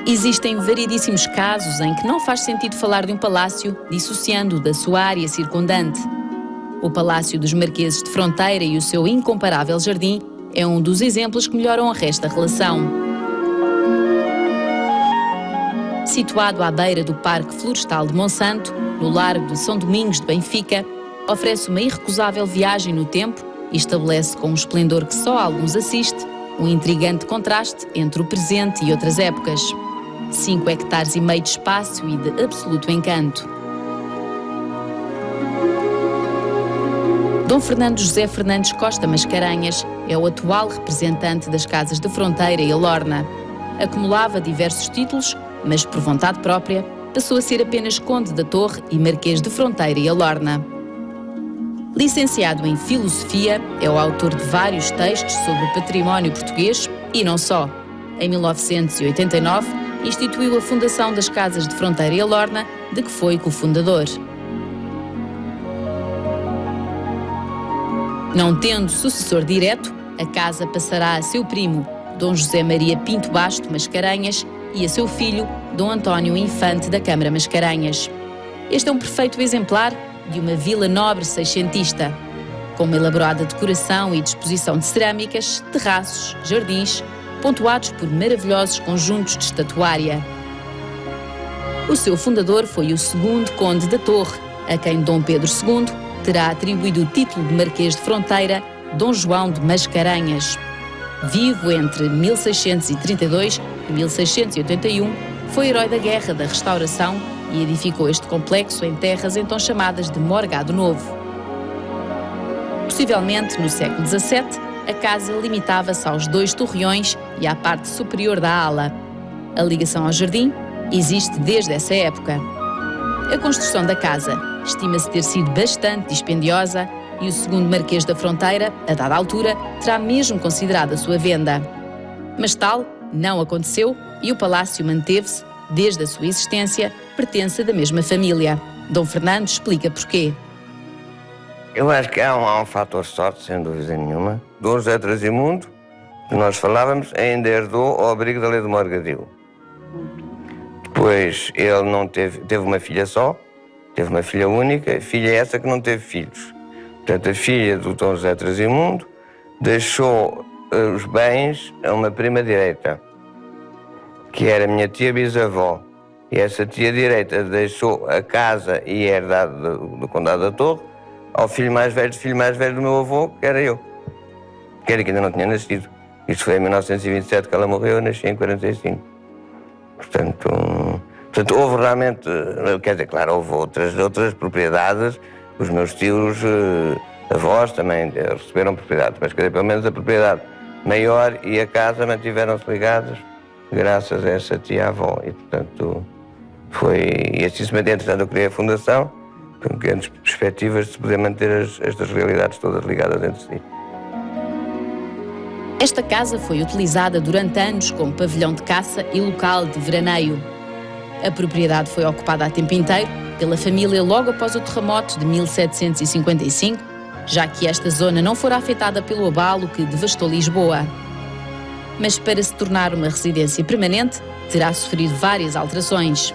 Existem variedíssimos casos em que não faz sentido falar de um palácio dissociando-o da sua área circundante. O Palácio dos Marqueses de Fronteira e o seu incomparável jardim é um dos exemplos que melhor honra esta relação. Situado à beira do Parque Florestal de Monsanto, no Largo de São Domingos de Benfica, oferece uma irrecusável viagem no tempo e estabelece com um esplendor que só alguns assiste, um intrigante contraste entre o presente e outras épocas. 5 hectares e meio de espaço e de absoluto encanto. Dom Fernando José Fernandes Costa Mascarenhas é o atual representante das Casas de Fronteira e Alorna. Acumulava diversos títulos, mas por vontade própria passou a ser apenas Conde da Torre e Marquês de Fronteira e Alorna. Licenciado em Filosofia, é o autor de vários textos sobre o património português e não só. Em 1989, instituiu a Fundação das Casas de Fronteira e Alorna, de que foi cofundador. Não tendo sucessor direto, a casa passará a seu primo, Dom José Maria Pinto Basto Mascarenhas, e a seu filho, Dom António Infante da Câmara Mascarenhas. Este é um perfeito exemplar de uma vila nobre seiscentista, com uma elaborada decoração e disposição de cerâmicas, terraços, jardins, pontuados por maravilhosos conjuntos de estatuária. O seu fundador foi o segundo Conde da Torre, a quem Dom Pedro II terá atribuído o título de Marquês de Fronteira, Dom João de Mascarenhas. Vivo entre 1632 e 1681, foi herói da Guerra da Restauração e edificou este complexo em terras então chamadas de Morgado Novo. Possivelmente, no século XVII, a casa limitava-se aos 2 torreões e à parte superior da ala. A ligação ao jardim existe desde essa época. A construção da casa estima-se ter sido bastante dispendiosa e o segundo Marquês da Fronteira, a dada altura, terá mesmo considerado a sua venda. Mas tal não aconteceu e o palácio manteve-se, desde a sua existência, pertence da mesma família. Dom Fernando explica porquê. Eu acho que há um fator sorte, sem dúvida nenhuma. Dom José Trasimundo, que nós falávamos, ainda herdou ao abrigo da lei do Morgadil. Depois ele não teve uma filha só, teve uma filha única, filha essa que não teve filhos. Portanto, a filha do Dom José Trasimundo deixou os bens a uma prima direita, que era a minha tia bisavó. E essa tia direita deixou a casa e a herdade do Condado da Torre ao filho mais velho do meu avô, que era eu. Que era que ainda não tinha nascido. Isto foi em 1927 que ela morreu, eu nasci em 45. Portanto, houve realmente, quer dizer, claro, houve outras propriedades. Os meus tios, avós também receberam propriedade, mas quer dizer, pelo menos a propriedade maior e a casa mantiveram-se ligados graças a essa tia-avó. E, portanto, e assim se mantém. Entretanto, eu criei a fundação, com grandes perspectivas de se poder manter estas realidades todas ligadas entre si. Esta casa foi utilizada durante anos como pavilhão de caça e local de veraneio. A propriedade foi ocupada a tempo inteiro pela família logo após o terremoto de 1755, já que esta zona não fora afetada pelo abalo que devastou Lisboa. Mas para se tornar uma residência permanente, terá sofrido várias alterações.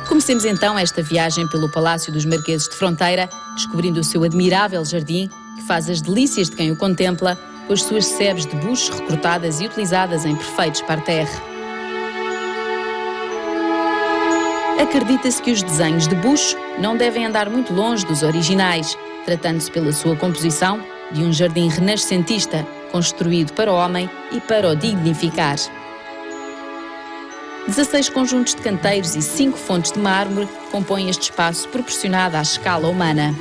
Comecemos então esta viagem pelo Palácio dos Marqueses de Fronteira, descobrindo o seu admirável jardim, que faz as delícias de quem o contempla, com as suas sebes de bucho recortadas e utilizadas em perfeitos parterre. Acredita-se que os desenhos de bucho não devem andar muito longe dos originais, tratando-se pela sua composição de um jardim renascentista, construído para o homem e para o dignificar. 16 conjuntos de canteiros e 5 fontes de mármore compõem este espaço proporcionado à escala humana.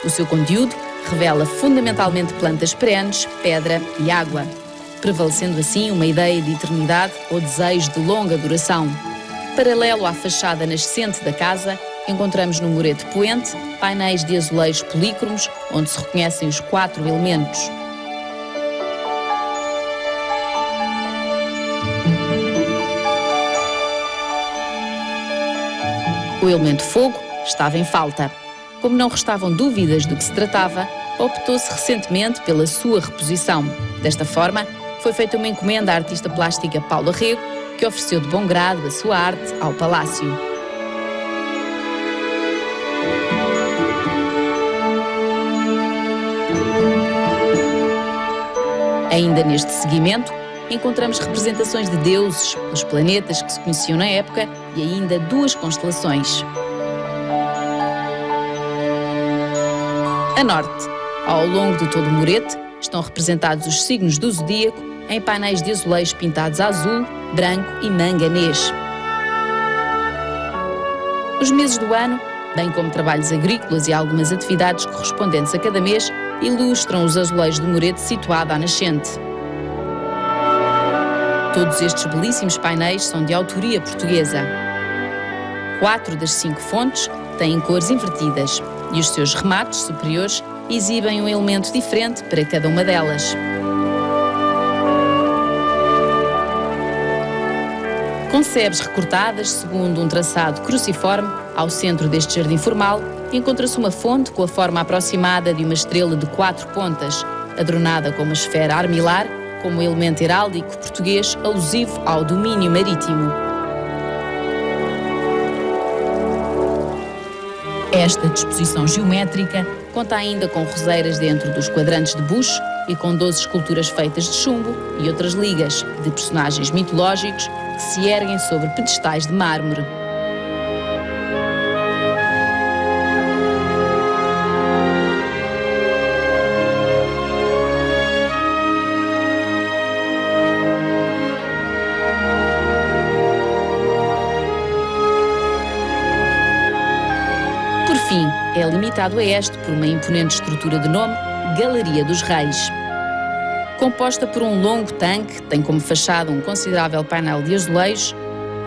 O seu conteúdo revela fundamentalmente plantas perenes, pedra e água, prevalecendo assim uma ideia de eternidade ou desejo de longa duração. Paralelo à fachada nascente da casa, encontramos no murete poente painéis de azulejos polícromos, onde se reconhecem os 4 elementos. O elemento fogo estava em falta. Como não restavam dúvidas do que se tratava, optou-se recentemente pela sua reposição. Desta forma, foi feita uma encomenda à artista plástica Paula Rego, que ofereceu de bom grado a sua arte ao Palácio. Ainda neste seguimento, encontramos representações de deuses, os planetas que se conheciam na época e ainda 2 constelações. A norte, ao longo de todo o murete, estão representados os signos do zodíaco em painéis de azulejos pintados a azul, branco e manganês. Os meses do ano, bem como trabalhos agrícolas e algumas atividades correspondentes a cada mês, ilustram os azulejos do murete situado à nascente. Todos estes belíssimos painéis são de autoria portuguesa. 4 das 5 fontes têm cores invertidas e os seus remates superiores exibem um elemento diferente para cada uma delas. Com sebes recortadas segundo um traçado cruciforme, ao centro deste jardim formal, encontra-se uma fonte com a forma aproximada de uma estrela de 4 pontas, adornada com uma esfera armilar, como elemento heráldico português alusivo ao domínio marítimo. Esta disposição geométrica conta ainda com roseiras dentro dos quadrantes de bucho e com 12 esculturas feitas de chumbo e outras ligas de personagens mitológicos que se erguem sobre pedestais de mármore. Por fim, é limitado a este por uma imponente estrutura de nome, Galeria dos Reis. Composta por um longo tanque, tem como fachada um considerável painel de azulejos,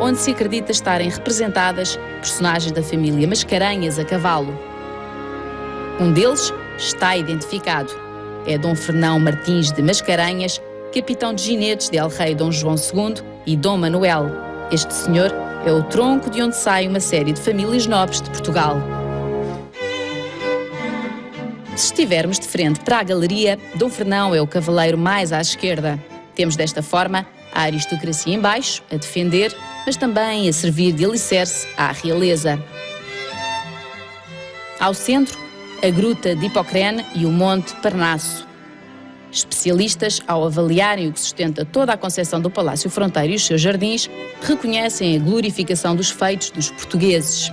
onde se acredita estarem representadas personagens da família Mascarenhas a cavalo. Um deles está identificado. É Dom Fernão Martins de Mascarenhas, capitão de ginetes de El-Rei Dom João II e Dom Manuel. Este senhor é o tronco de onde sai uma série de famílias nobres de Portugal. Se estivermos de frente para a galeria, Dom Fernão é o cavaleiro mais à esquerda. Temos desta forma a aristocracia em baixo, a defender, mas também a servir de alicerce à realeza. Ao centro, a gruta de Hipocrene e o Monte Parnasso. Especialistas, ao avaliarem o que sustenta toda a concepção do Palácio Fronteiro e os seus jardins, reconhecem a glorificação dos feitos dos portugueses.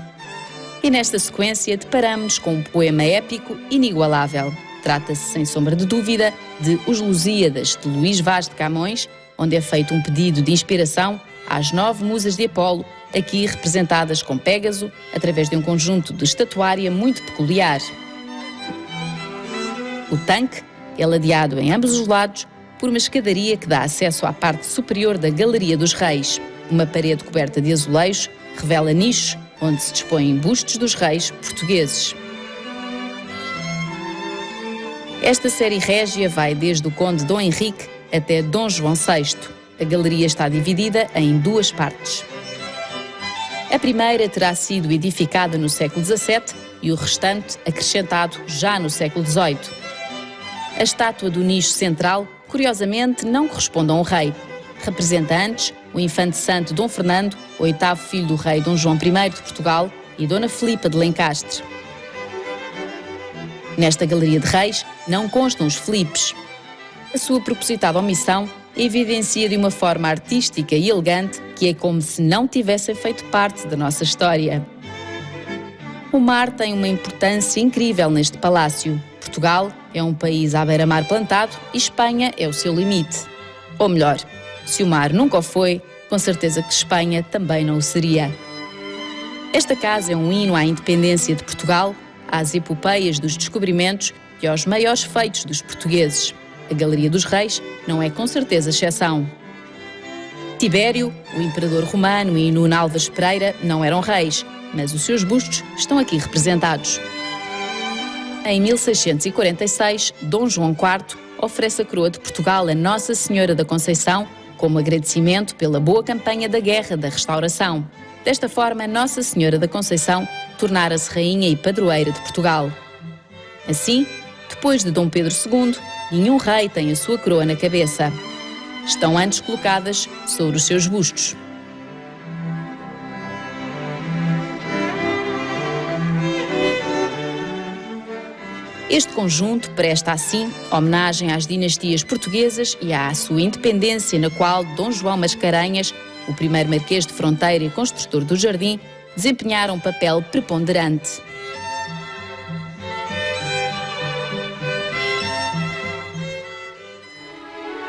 E nesta sequência deparamos-nos com um poema épico inigualável. Trata-se, sem sombra de dúvida, de Os Lusíadas, de Luís Vaz de Camões, onde é feito um pedido de inspiração às 9 musas de Apolo, aqui representadas com Pégaso, através de um conjunto de estatuária muito peculiar. O tanque é ladeado em ambos os lados por uma escadaria que dá acesso à parte superior da Galeria dos Reis. Uma parede coberta de azulejos revela nichos onde se dispõem bustos dos reis portugueses. Esta série régia vai desde o conde Dom Henrique até Dom João VI. A galeria está dividida em 2 partes. A primeira terá sido edificada no século XVII e o restante acrescentado já no século XVIII. A estátua do nicho central, curiosamente, não corresponde a um rei. Representa antes o infante santo Dom Fernando, 8º filho do rei Dom João I de Portugal e Dona Filipa de Lencastre. Nesta galeria de reis não constam os Filipes. A sua propositada omissão evidencia de uma forma artística e elegante que é como se não tivessem feito parte da nossa história. O mar tem uma importância incrível neste palácio. Portugal é um país à beira-mar plantado e Espanha é o seu limite. Ou melhor, se o mar nunca o foi, com certeza que Espanha também não o seria. Esta casa é um hino à independência de Portugal, às epopeias dos descobrimentos e aos maiores feitos dos portugueses. A Galeria dos Reis não é com certeza exceção. Tibério, o imperador romano e Nuno Alves Pereira não eram reis, mas os seus bustos estão aqui representados. Em 1646, Dom João IV oferece a coroa de Portugal a Nossa Senhora da Conceição como agradecimento pela boa campanha da Guerra da Restauração. Desta forma, Nossa Senhora da Conceição tornara-se rainha e padroeira de Portugal. Assim, Depois de Dom Pedro II, nenhum rei tem a sua coroa na cabeça. Estão antes colocadas sobre os seus bustos. Este conjunto presta, assim, homenagem às dinastias portuguesas e à sua independência, na qual Dom João Mascarenhas, o primeiro Marquês de Fronteira e construtor do jardim, desempenharam um papel preponderante.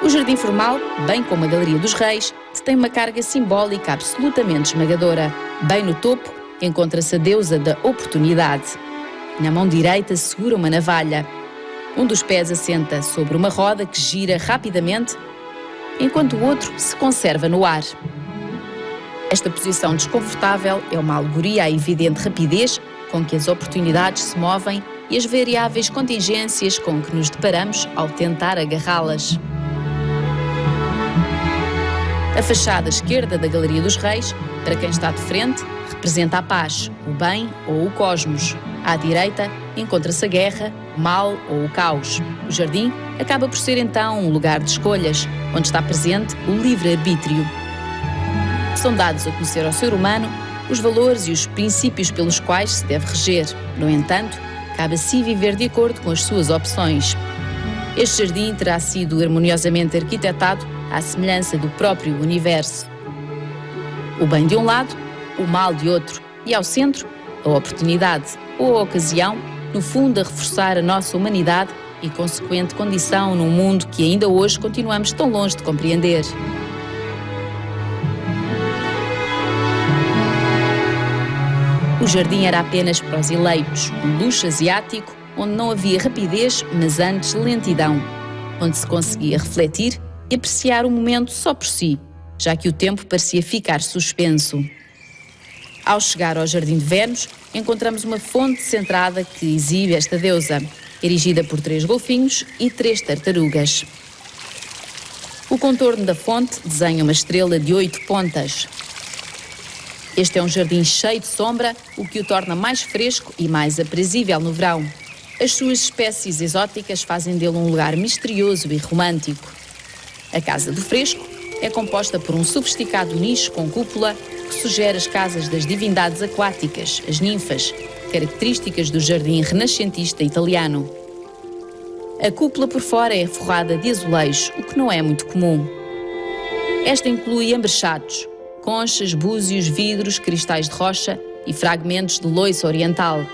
O Jardim Formal, bem como a Galeria dos Reis, tem uma carga simbólica absolutamente esmagadora. Bem no topo encontra-se a deusa da oportunidade. Na mão direita segura uma navalha. Um dos pés assenta sobre uma roda que gira rapidamente, enquanto o outro se conserva no ar. Esta posição desconfortável é uma alegoria à evidente rapidez com que as oportunidades se movem e as variáveis contingências com que nos deparamos ao tentar agarrá-las. A fachada esquerda da Galeria dos Reis, para quem está de frente, representa a paz, o bem ou o cosmos. À direita, encontra-se a guerra, o mal ou o caos. O jardim acaba por ser então um lugar de escolhas, onde está presente o livre-arbítrio. São dados a conhecer ao ser humano os valores e os princípios pelos quais se deve reger. No entanto, cabe a si viver de acordo com as suas opções. Este jardim terá sido harmoniosamente arquitetado à semelhança do próprio universo. O bem de um lado, o mal de outro, e ao centro, a oportunidade ou a ocasião, no fundo a reforçar a nossa humanidade e consequente condição num mundo que ainda hoje continuamos tão longe de compreender. O jardim era apenas para os eleitos, um luxo asiático onde não havia rapidez, mas antes lentidão, onde se conseguia refletir e apreciar o momento só por si, já que o tempo parecia ficar suspenso. Ao chegar ao Jardim de Vênus, encontramos uma fonte centrada que exibe esta deusa, erigida por 3 golfinhos e 3 tartarugas. O contorno da fonte desenha uma estrela de 8 pontas. Este é um jardim cheio de sombra, o que o torna mais fresco e mais aprazível no verão. As suas espécies exóticas fazem dele um lugar misterioso e romântico. A Casa do Fresco é composta por um sofisticado nicho com cúpula que sugere as casas das divindades aquáticas, as ninfas, características do jardim renascentista italiano. A cúpula por fora é forrada de azulejos, o que não é muito comum. Esta inclui embrechados, conchas, búzios, vidros, cristais de rocha e fragmentos de louça oriental.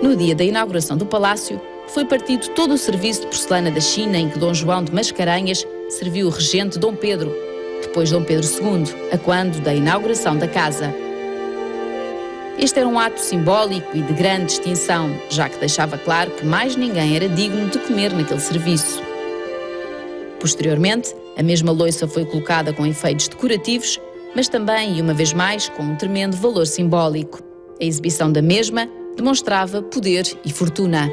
No dia da inauguração do palácio, foi partido todo o serviço de porcelana da China em que Dom João de Mascarenhas serviu o regente Dom Pedro, depois Dom Pedro II, a quando da inauguração da casa. Este era um ato simbólico e de grande distinção, já que deixava claro que mais ninguém era digno de comer naquele serviço. Posteriormente, a mesma louça foi colocada com efeitos decorativos, mas também, e uma vez mais, com um tremendo valor simbólico. A exibição da mesma demonstrava poder e fortuna.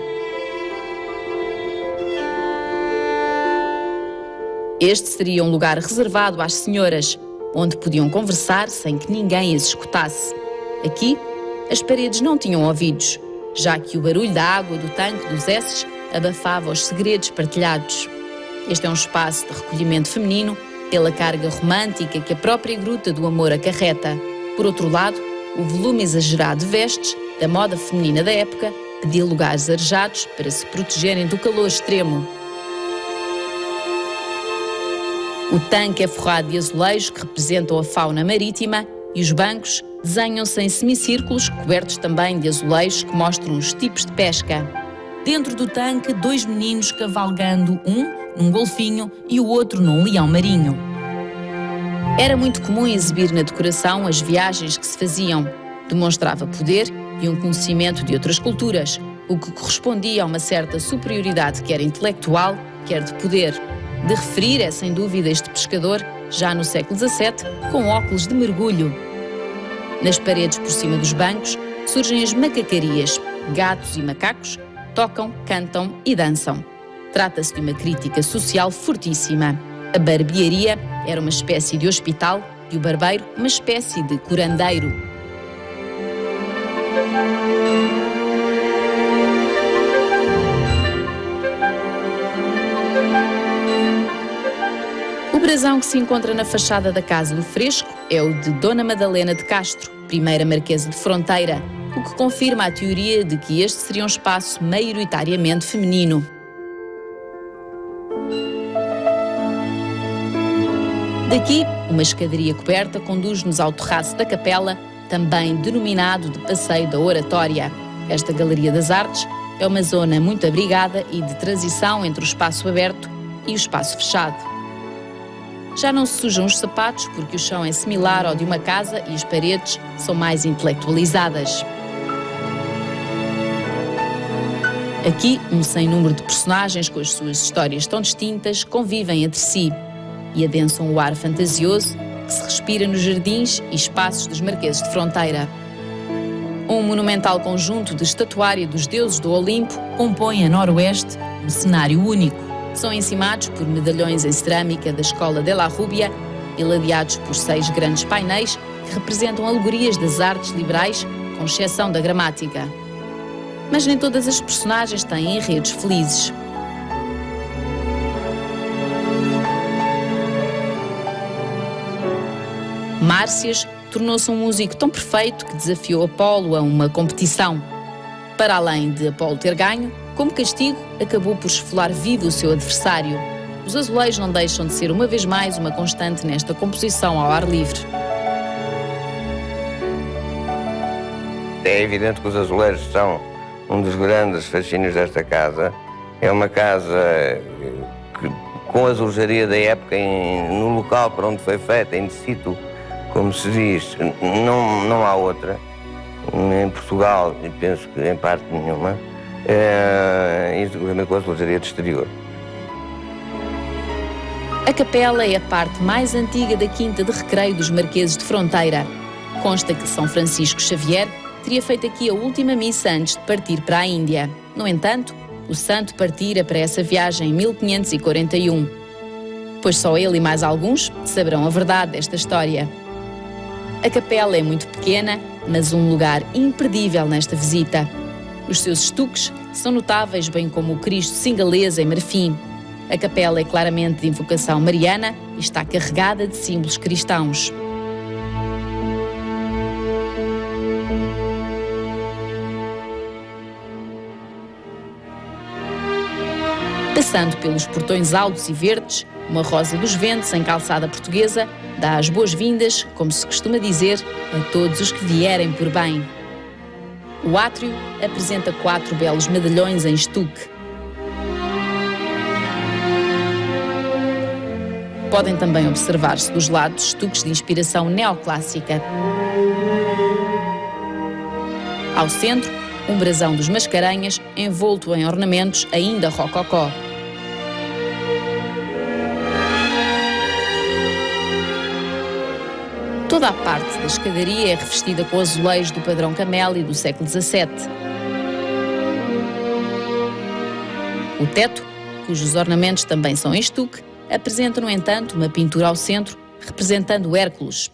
Este seria um lugar reservado às senhoras, onde podiam conversar sem que ninguém as escutasse. Aqui, as paredes não tinham ouvidos, já que o barulho da água do tanque dos Esses abafava os segredos partilhados. Este é um espaço de recolhimento feminino pela carga romântica que a própria Gruta do Amor acarreta. Por outro lado, o volume exagerado de vestes da moda feminina da época pedia lugares arejados para se protegerem do calor extremo. O tanque é forrado de azulejos que representam a fauna marítima e os bancos desenham-se em semicírculos cobertos também de azulejos que mostram os tipos de pesca. Dentro do tanque, 2 meninos cavalgando, um num golfinho e o outro num leão marinho. Era muito comum exibir na decoração as viagens que se faziam. Demonstrava poder e um conhecimento de outras culturas, o que correspondia a uma certa superioridade, quer intelectual, quer de poder. De referir é, sem dúvida, este pescador, já no século XVII, com óculos de mergulho. Nas paredes por cima dos bancos surgem as macacarias. Gatos e macacos tocam, cantam e dançam. Trata-se de uma crítica social fortíssima. A barbearia era uma espécie de hospital e o barbeiro uma espécie de curandeiro. brasão que se encontra na fachada da Casa do Fresco é o de Dona Madalena de Castro, primeira Marquesa de Fronteira, o que confirma a teoria de que este seria um espaço maioritariamente feminino. Daqui, uma escadaria coberta conduz-nos ao terraço da capela, também denominado de Passeio da Oratória. Esta Galeria das Artes é uma zona muito abrigada e de transição entre o espaço aberto e o espaço fechado. Já não se sujam os sapatos porque o chão é similar ao de uma casa e as paredes são mais intelectualizadas. Aqui, um sem número de personagens com as suas histórias tão distintas convivem entre si e adensam o ar fantasioso que se respira nos jardins e espaços dos Marqueses de Fronteira. Um monumental conjunto de estatuária dos deuses do Olimpo compõe a noroeste um cenário único. São encimados por medalhões em cerâmica da Escola de la Rubia e ladeados por 6 grandes painéis que representam alegorias das artes liberais, com exceção da gramática. Mas nem todas as personagens têm enredos felizes. Márcias tornou-se um músico tão perfeito que desafiou Apolo a uma competição. Para além de Apolo ter ganho, como castigo, acabou por esfolar vivo o seu adversário. Os azulejos não deixam de ser uma vez mais uma constante nesta composição ao ar livre. É evidente que os azulejos são um dos grandes fascínios desta casa. É uma casa que, com a azulejaria da época no local para onde foi feita, in situ, como se diz, não há outra. Em Portugal, e penso que em parte nenhuma, inclusive com a azulejaria de exterior. A capela é a parte mais antiga da quinta de recreio dos Marqueses de Fronteira. Consta que São Francisco Xavier teria feito aqui a última missa antes de partir para a Índia. No entanto, o santo partira para essa viagem em 1541. Pois só ele e mais alguns saberão a verdade desta história. A capela é muito pequena, mas um lugar imperdível nesta visita. Os seus estuques são notáveis, bem como o Cristo singalês em marfim. A capela é claramente de invocação mariana e está carregada de símbolos cristãos. Passando pelos portões altos e verdes, uma rosa dos ventos em calçada portuguesa dá as boas-vindas, como se costuma dizer, a todos os que vierem por bem. O átrio apresenta 4 belos medalhões em estuque. Podem também observar-se dos lados estuques de inspiração neoclássica. Ao centro, um brasão dos Mascarenhas envolto em ornamentos ainda rococó. Toda a parte da escadaria é revestida com azulejos do padrão Camélia do século XVII. O teto, cujos ornamentos também são em estuque, apresenta, no entanto, uma pintura ao centro representando Hércules.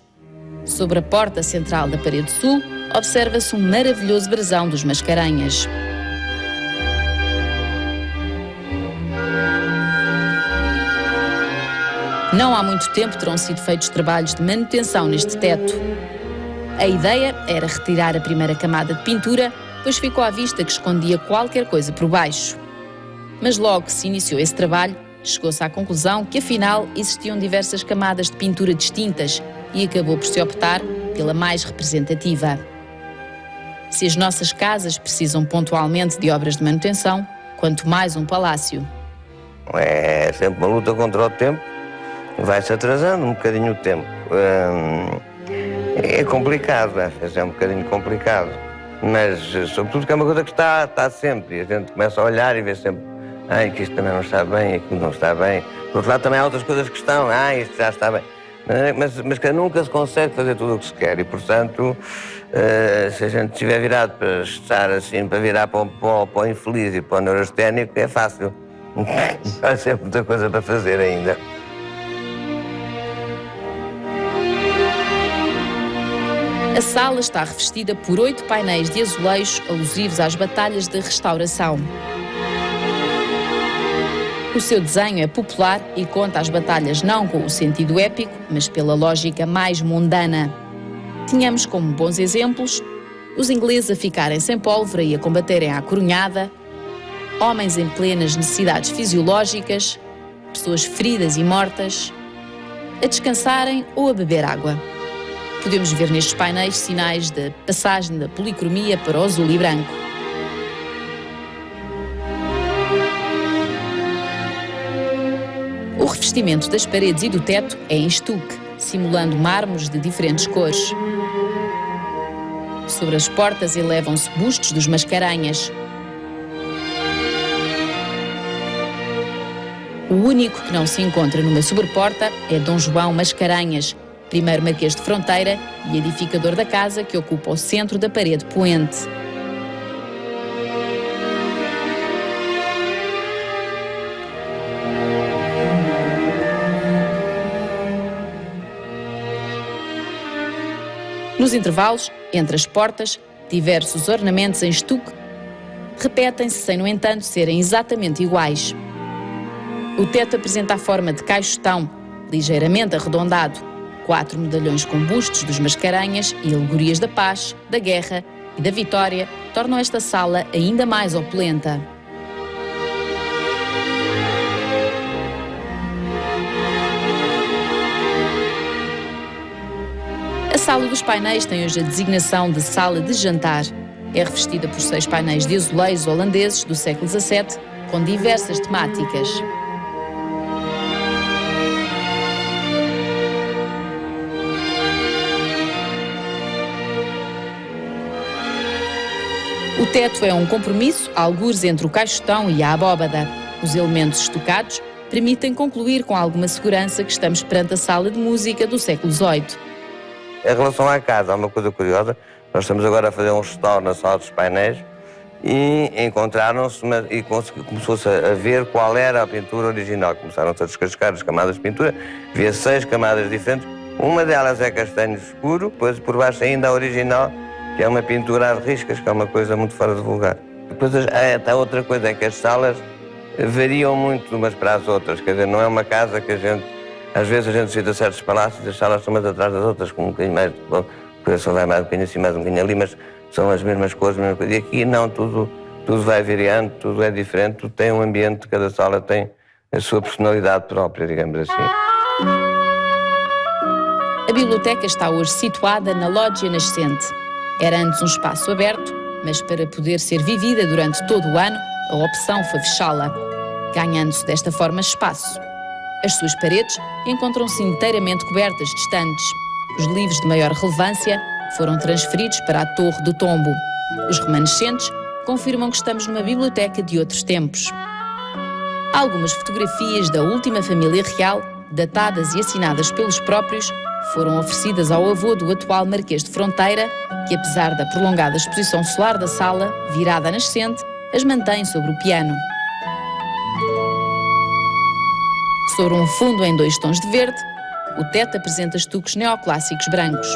Sobre a porta central da parede sul, observa-se um maravilhoso brasão dos Mascarenhas. Não há muito tempo terão sido feitos trabalhos de manutenção neste teto. A ideia era retirar a primeira camada de pintura, pois ficou à vista que escondia qualquer coisa por baixo. Mas logo que se iniciou esse trabalho, chegou-se à conclusão que afinal existiam diversas camadas de pintura distintas e acabou por se optar pela mais representativa. Se as nossas casas precisam pontualmente de obras de manutenção, quanto mais um palácio. É sempre uma luta contra o tempo. Vai-se atrasando um bocadinho o tempo. É complicado, é um bocadinho complicado. Mas, sobretudo, que é uma coisa que está sempre. E a gente começa a olhar e vê sempre que isto também não está bem, aquilo não está bem. Do outro lado também há outras coisas que estão, isto já está bem. Mas que nunca se consegue fazer tudo o que se quer. E, portanto, se a gente estiver virado para estar assim, para virar para o infeliz e para o neurasténico, é fácil. Há sempre muita coisa para fazer ainda. A sala está revestida por 8 painéis de azulejos alusivos às batalhas da Restauração. O seu desenho é popular e conta as batalhas não com o sentido épico, mas pela lógica mais mundana. Tínhamos como bons exemplos os ingleses a ficarem sem pólvora e a combaterem à coronhada, homens em plenas necessidades fisiológicas, pessoas feridas e mortas, a descansarem ou a beber água. Podemos ver nestes painéis sinais da passagem da policromia para o azul e branco. O revestimento das paredes e do teto é em estuque, simulando mármores de diferentes cores. Sobre as portas elevam-se bustos dos Mascarenhas. O único que não se encontra numa sobreporta é Dom João Mascarenhas, primeiro Marquês de Fronteira e edificador da casa que ocupa o centro da parede poente. Nos intervalos, entre as portas, diversos ornamentos em estuque repetem-se sem, no entanto, serem exatamente iguais. O teto apresenta a forma de caixotão, ligeiramente arredondado. 4 medalhões com bustos dos Mascarenhas e alegorias da paz, da guerra e da vitória tornam esta sala ainda mais opulenta. A sala dos painéis tem hoje a designação de sala de jantar. É revestida por 6 painéis de azulejos holandeses do século XVII, com diversas temáticas. O teto é um compromisso, algures entre o caixotão e a abóbada. Os elementos estucados permitem concluir com alguma segurança que estamos perante a sala de música do século XVIII. Em relação à casa, há uma coisa curiosa. Nós estamos agora a fazer um restauro na sala dos painéis e encontraram-se e começou-se a ver qual era a pintura original. Começaram-se a descascar as camadas de pintura, havia 6 camadas diferentes. Uma delas é castanho escuro, depois por baixo ainda a original, que é uma pintura às riscas, que é uma coisa muito fora de vulgar. Depois até outra coisa é que as salas variam muito umas para as outras, quer dizer, não é uma casa que a gente, às vezes a gente visita certos palácios e as salas são umas atrás das outras, com um bocadinho mais, bom, depois só vai mais um bocadinho assim, mais um bocadinho ali, mas são as mesmas cores, a mesma coisa. E aqui não, tudo vai variando, tudo é diferente, tudo tem um ambiente, cada sala tem a sua personalidade própria, digamos assim. A biblioteca está hoje situada na Lógia Nascente. Era antes um espaço aberto, mas para poder ser vivida durante todo o ano, a opção foi fechá-la, ganhando-se desta forma espaço. As suas paredes encontram-se inteiramente cobertas de estantes. Os livros de maior relevância foram transferidos para a Torre do Tombo. Os remanescentes confirmam que estamos numa biblioteca de outros tempos. Algumas fotografias da última família real, datadas e assinadas pelos próprios, foram oferecidas ao avô do atual Marquês de Fronteira, que apesar da prolongada exposição solar da sala, virada a nascente, as mantém sobre o piano. Sobre um fundo em 2 tons de verde, o teto apresenta estuques neoclássicos brancos.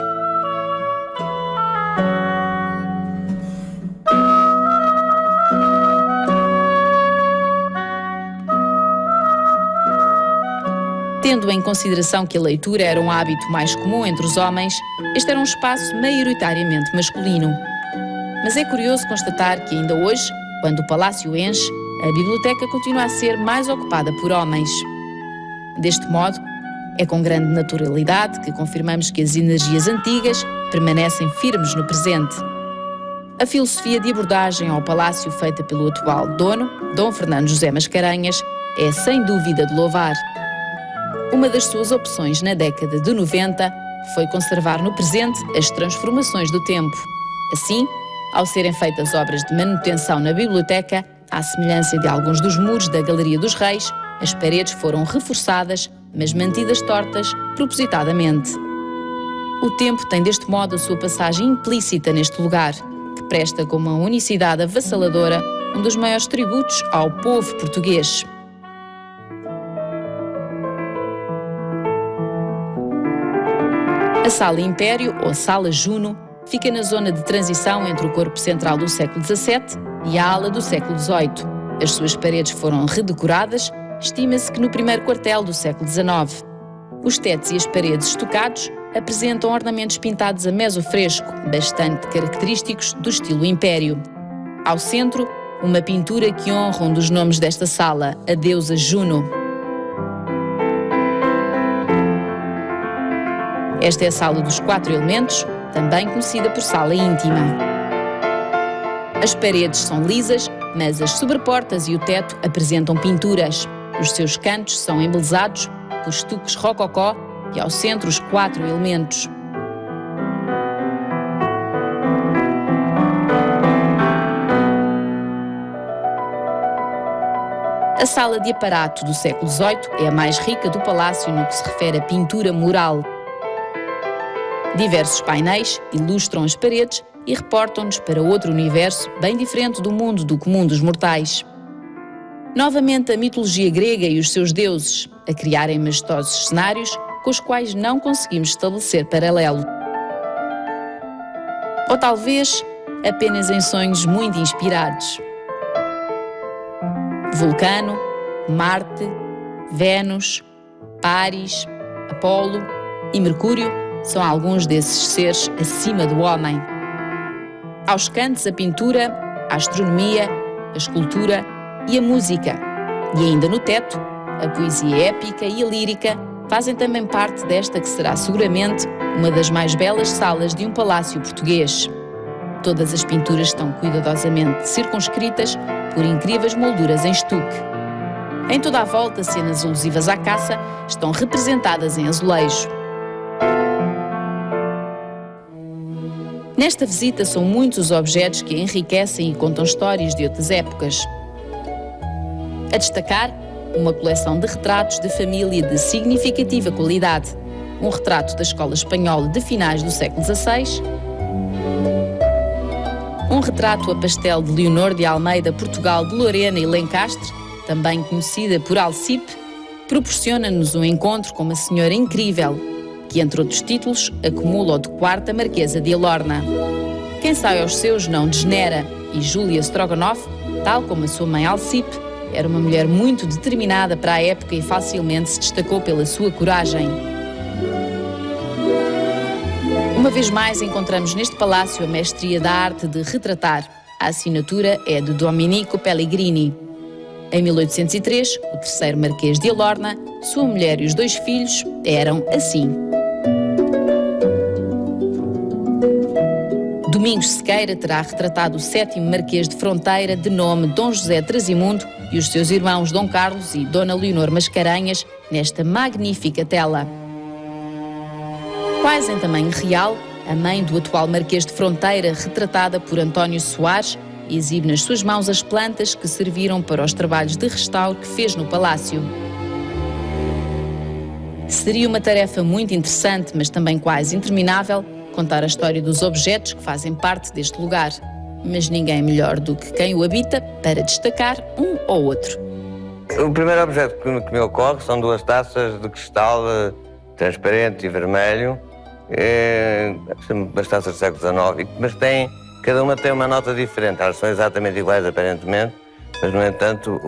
Tendo em consideração que a leitura era um hábito mais comum entre os homens, este era um espaço maioritariamente masculino. Mas é curioso constatar que ainda hoje, quando o palácio enche, a biblioteca continua a ser mais ocupada por homens. Deste modo, é com grande naturalidade que confirmamos que as energias antigas permanecem firmes no presente. A filosofia de abordagem ao palácio feita pelo atual dono, Dom Fernando José Mascarenhas, é sem dúvida de louvar. Uma das suas opções na década de 90 foi conservar no presente as transformações do tempo. Assim, ao serem feitas obras de manutenção na biblioteca, à semelhança de alguns dos muros da Galeria dos Reis, as paredes foram reforçadas, mas mantidas tortas propositadamente. O tempo tem deste modo a sua passagem implícita neste lugar, que presta com uma unicidade avassaladora um dos maiores tributos ao povo português. A Sala Império, ou Sala Juno, fica na zona de transição entre o corpo central do século XVII e a ala do século XVIII. As suas paredes foram redecoradas estima-se que no primeiro quartel do século XIX. Os tetos e as paredes estucados apresentam ornamentos pintados a mesofresco, bastante característicos do estilo Império. Ao centro, uma pintura que honra um dos nomes desta sala, a deusa Juno. Esta é a sala dos 4 elementos, também conhecida por sala íntima. As paredes são lisas, mas as sobreportas e o teto apresentam pinturas. Os seus cantos são embelezados por estuques rococó e ao centro os 4 elementos. A sala de aparato do século XVIII é a mais rica do palácio no que se refere à pintura mural. Diversos painéis ilustram as paredes e reportam-nos para outro universo bem diferente do mundo do comum dos mortais. Novamente a mitologia grega e os seus deuses, a criarem majestosos cenários com os quais não conseguimos estabelecer paralelo. Ou talvez apenas em sonhos muito inspirados. Vulcano, Marte, Vênus, Áries, Apolo e Mercúrio são alguns desses seres acima do homem. Aos cantos, a pintura, a astronomia, a escultura e a música. E ainda no teto, a poesia épica e a lírica fazem também parte desta que será seguramente uma das mais belas salas de um palácio português. Todas as pinturas estão cuidadosamente circunscritas por incríveis molduras em estuque. Em toda a volta, cenas alusivas à caça estão representadas em azulejo. Nesta visita são muitos os objetos que enriquecem e contam histórias de outras épocas. A destacar, uma coleção de retratos de família de significativa qualidade. Um retrato da escola espanhola de finais do século XVI, um retrato a pastel de Leonor de Almeida, Portugal de Lorena e Lencastre, também conhecida por Alcipe, proporciona-nos um encontro com uma senhora incrível, que, entre outros títulos, acumula o de quarta Marquesa de Alorna. Quem sai aos seus não degenera, e Júlia Strogonoff, tal como a sua mãe Alcipe, era uma mulher muito determinada para a época e facilmente se destacou pela sua coragem. Uma vez mais encontramos neste palácio a mestria da arte de retratar. A assinatura é de Domenico Pellegrini. Em 1803, o terceiro Marquês de Alorna, sua mulher e os 2 filhos eram assim. Domingos Sequeira terá retratado o 7º Marquês de Fronteira, de nome Dom José Trasimundo, e os seus irmãos Dom Carlos e Dona Leonor Mascarenhas nesta magnífica tela. Quase em tamanho real, a mãe do atual Marquês de Fronteira, retratada por António Soares, exibe nas suas mãos as plantas que serviram para os trabalhos de restauro que fez no palácio. Seria uma tarefa muito interessante, mas também quase interminável, contar a história dos objetos que fazem parte deste lugar. Mas ninguém melhor do que quem o habita para destacar um ou outro. O primeiro objeto que me ocorre são 2 taças de cristal transparente e vermelho, as taças do século XIX, mas cada uma tem uma nota diferente. Elas são exatamente iguais aparentemente, mas no entanto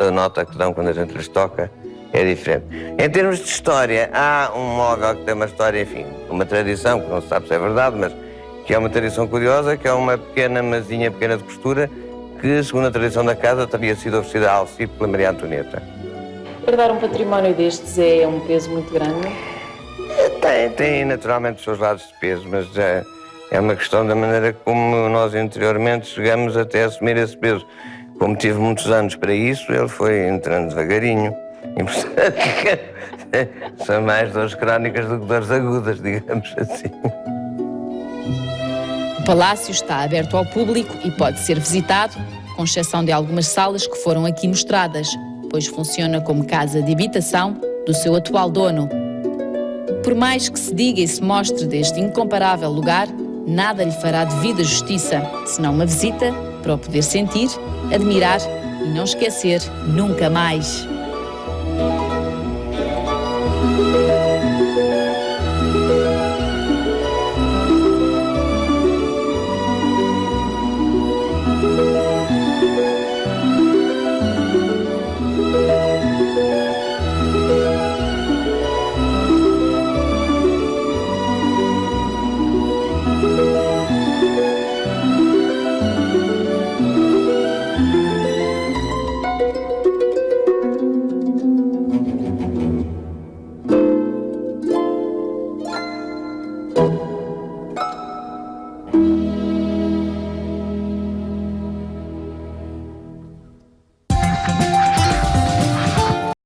a nota que dão quando a gente lhes toca é diferente. Em termos de história, há um móvel que tem uma história, enfim, uma tradição, que não se sabe se é verdade, mas que é uma tradição curiosa, que é uma pequena masinha pequena de costura, que, segundo a tradição da casa, teria sido oferecida a Alcipe pela Maria Antonieta. Herdar um património destes é um peso muito grande? Tem naturalmente os seus lados de peso, mas é uma questão da maneira como nós interiormente chegamos até assumir esse peso. Como tive muitos anos para isso, ele foi entrando devagarinho. E, portanto, são mais dores crónicas do que dores agudas, digamos assim. O palácio está aberto ao público e pode ser visitado, com exceção de algumas salas que foram aqui mostradas, pois funciona como casa de habitação do seu atual dono. Por mais que se diga e se mostre deste incomparável lugar, nada lhe fará devida justiça, senão uma visita para o poder sentir, admirar e não esquecer nunca mais.